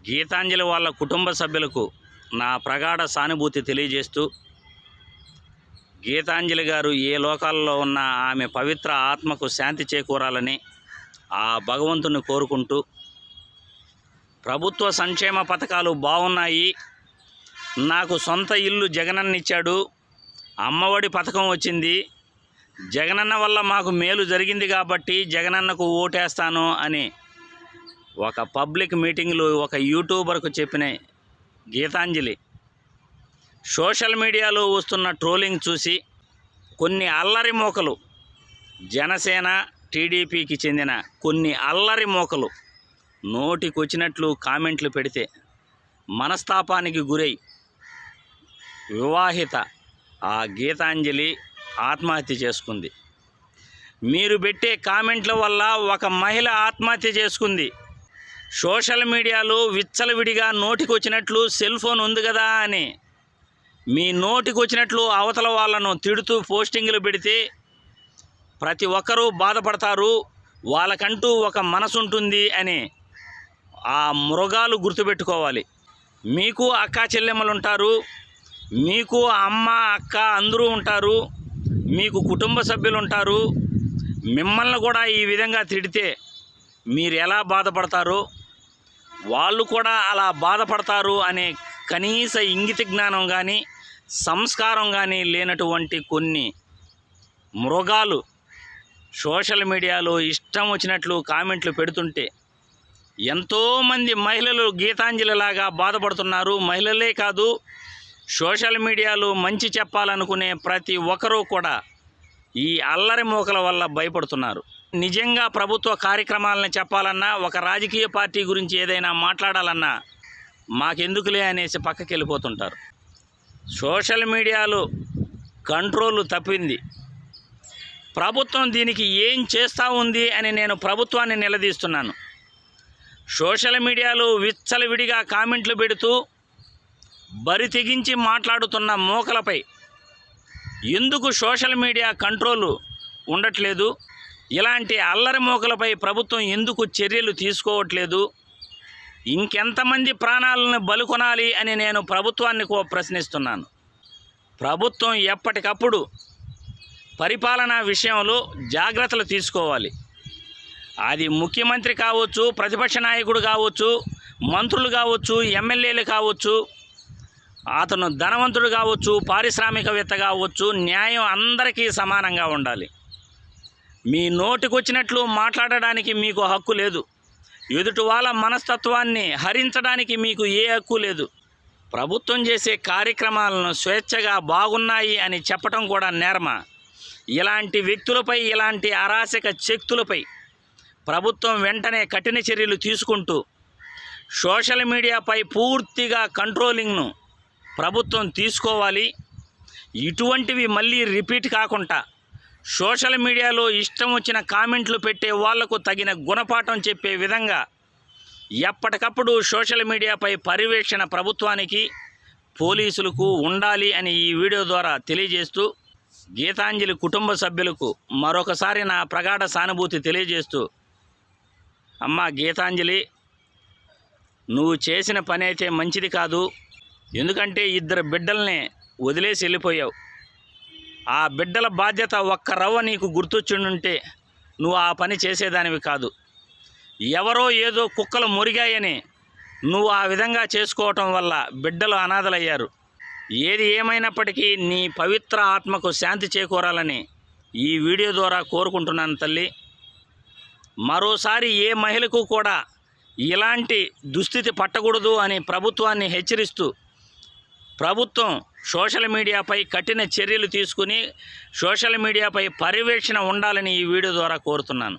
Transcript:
గీతాంజలి వాళ్ళ కుటుంబ సభ్యులకు నా ప్రగాఢ సానుభూతి తెలియజేస్తూ, గీతాంజలి గారు ఏ లోకాల్లో ఉన్న ఆమె పవిత్ర ఆత్మకు శాంతి చేకూరాలని ఆ భగవంతుని కోరుకుంటూ, ప్రభుత్వ సంక్షేమ పథకాలు బాగున్నాయి, నాకు సొంత ఇల్లు జగనన్న ఇచ్చాడు, అమ్మఒడి పథకం వచ్చింది, జగనన్న వల్ల మాకు మేలు జరిగింది కాబట్టి జగనన్నకు ఓటేస్తాను అని ఒక పబ్లిక్ మీటింగ్లో ఒక యూట్యూబర్కు చెప్పిన గీతాంజలి సోషల్ మీడియాలో వస్తున్న ట్రోలింగ్ చూసి కొన్ని అల్లరి మోకలు, జనసేన టీడీపీకి చెందిన కొన్ని అల్లరి మోకలు నోటికొచ్చినట్లు కామెంట్లు పెడితే మనస్తాపానికి గురై వివాహిత ఆ గీతాంజలి ఆత్మహత్య చేసుకుంది. మీరు పెట్టే కామెంట్ల వల్ల ఒక మహిళ ఆత్మహత్య చేసుకుంది. సోషల్ మీడియాలో విచ్చలవిడిగా నోటికొచ్చినట్లు సెల్ ఫోన్ ఉంది కదా అని మీ నోటికొచ్చినట్లు అవతల వాళ్ళను తిడుతూ పోస్టింగ్లు పెడితే ప్రతి ఒక్కరూ బాధపడతారు, వాళ్ళకంటూ ఒక మనసు ఉంటుంది అని ఆ మృగాలు గుర్తుపెట్టుకోవాలి. మీకు అక్క చెల్లెమ్మలు ఉంటారు, మీకు అమ్మ అక్క అందరూ ఉంటారు, మీకు కుటుంబ సభ్యులు ఉంటారు. మిమ్మల్ని కూడా ఈ విధంగా తిడితే మీరు ఎలా బాధపడతారో వాళ్ళు కూడా అలా బాధపడతారు అనే కనీస ఇంగిత జ్ఞానం కానీ సంస్కారం కానీ లేనటువంటి కొన్ని మృగాలు సోషల్ మీడియాలో ఇష్టం వచ్చినట్లు కామెంట్లు పెడుతుంటే ఎంతోమంది మహిళలు గీతాంజలిలాగా బాధపడుతున్నారు. మహిళలే కాదు, సోషల్ మీడియాలో మంచి చెప్పాలనుకునే ప్రతి ఒక్కరూ కూడా ఈ అల్లరి మోకల వల్ల భయపడుతున్నారు. నిజంగా ప్రభుత్వ కార్యక్రమాలను చెప్పాలన్నా, ఒక రాజకీయ పార్టీ గురించి ఏదైనా మాట్లాడాలన్నా మాకెందుకులే అనేసి పక్కకి వెళ్ళిపోతుంటారు. సోషల్ మీడియాలో కంట్రోల్ తప్పింది. ప్రభుత్వం దీనికి ఏం చేస్తూ ఉంది అని నేను ప్రభుత్వాన్ని నిలదీస్తున్నాను. సోషల్ మీడియాలో విచ్చలవిడిగా కామెంట్లు పెడుతూ బరి తెగించి మాట్లాడుతున్న మోకలపై ఎందుకు సోషల్ మీడియా కంట్రోల్ ఉండట్లేదు? ఇలాంటి అల్లరి మోకలపై ప్రభుత్వం ఎందుకు చర్యలు తీసుకోవట్లేదు? ఇంకెంతమంది ప్రాణాలను బలికొనాలి అని నేను ప్రభుత్వాన్ని ప్రశ్నిస్తున్నాను. ప్రభుత్వం ఎప్పటికప్పుడు పరిపాలనా విషయంలో జాగ్రత్తలు తీసుకోవాలి. అది ముఖ్యమంత్రి కావచ్చు, ప్రతిపక్ష నాయకుడు కావచ్చు, మంత్రులు కావచ్చు, ఎమ్మెల్యేలు కావచ్చు, అతను ధనవంతుడు కావచ్చు, పారిశ్రామికవేత్త కావచ్చు, న్యాయం అందరికీ సమానంగా ఉండాలి. మీ నోటికొచ్చినట్లు మాట్లాడడానికి మీకు హక్కు లేదు. ఎదుటి వాళ్ళ మనస్తత్వాన్ని హరించడానికి మీకు ఏ హక్కు లేదు. ప్రభుత్వం చేసే కార్యక్రమాలను స్వేచ్ఛగా బాగున్నాయి అని చెప్పటం కూడా నేరమా? ఇలాంటి వ్యక్తులపై, ఇలాంటి అరాచక శక్తులపై ప్రభుత్వం వెంటనే కఠిన చర్యలు తీసుకుంటూ సోషల్ మీడియాపై పూర్తిగా కంట్రోలింగ్ను ప్రభుత్వం తీసుకోవాలి. ఇటువంటివి మళ్ళీ రిపీట్ కాకుండా సోషల్ మీడియాలో ఇష్టం వచ్చిన కామెంట్లు పెట్టే వాళ్లకు తగిన గుణపాఠం చెప్పే విధంగా ఎప్పటికప్పుడు సోషల్ మీడియాపై పర్యవేక్షణ ప్రభుత్వానికి, పోలీసులకు ఉండాలి అని ఈ వీడియో ద్వారా తెలియజేస్తూ, గీతాంజలి కుటుంబ సభ్యులకు మరొకసారి నా ప్రగాఢ సానుభూతి తెలియజేస్తూ, అమ్మ గీతాంజలి, నువ్వు చేసిన పని అయితే మంచిది కాదు. ఎందుకంటే 2 బిడ్డల్ని వదిలేసి వెళ్ళిపోయావు. ఆ బిడ్డల బాధ్యత ఒక్క రవ్వ నీకు గుర్తొచ్చుంటే నువ్వు ఆ పని చేసేదానివి కాదు. ఎవరో ఏదో కుక్కలు మురిగాయని నువ్వు ఆ విధంగా చేసుకోవటం వల్ల బిడ్డలు అనాథలయ్యారు. ఏది ఏమైనప్పటికీ నీ పవిత్ర ఆత్మకు శాంతి చేకూరాలని ఈ వీడియో ద్వారా కోరుకుంటున్నాను తల్లి. మరోసారి ఏ మహిళకు కూడా ఇలాంటి దుస్థితి పట్టకూడదు అని ప్రభుత్వాన్ని హెచ్చరిస్తూ, ప్రభుత్వం సోషల్ మీడియాపై కఠిన చర్యలు తీసుకుని సోషల్ మీడియాపై పర్యవేక్షణ ఉండాలని ఈ వీడియో ద్వారా కోరుతున్నాను.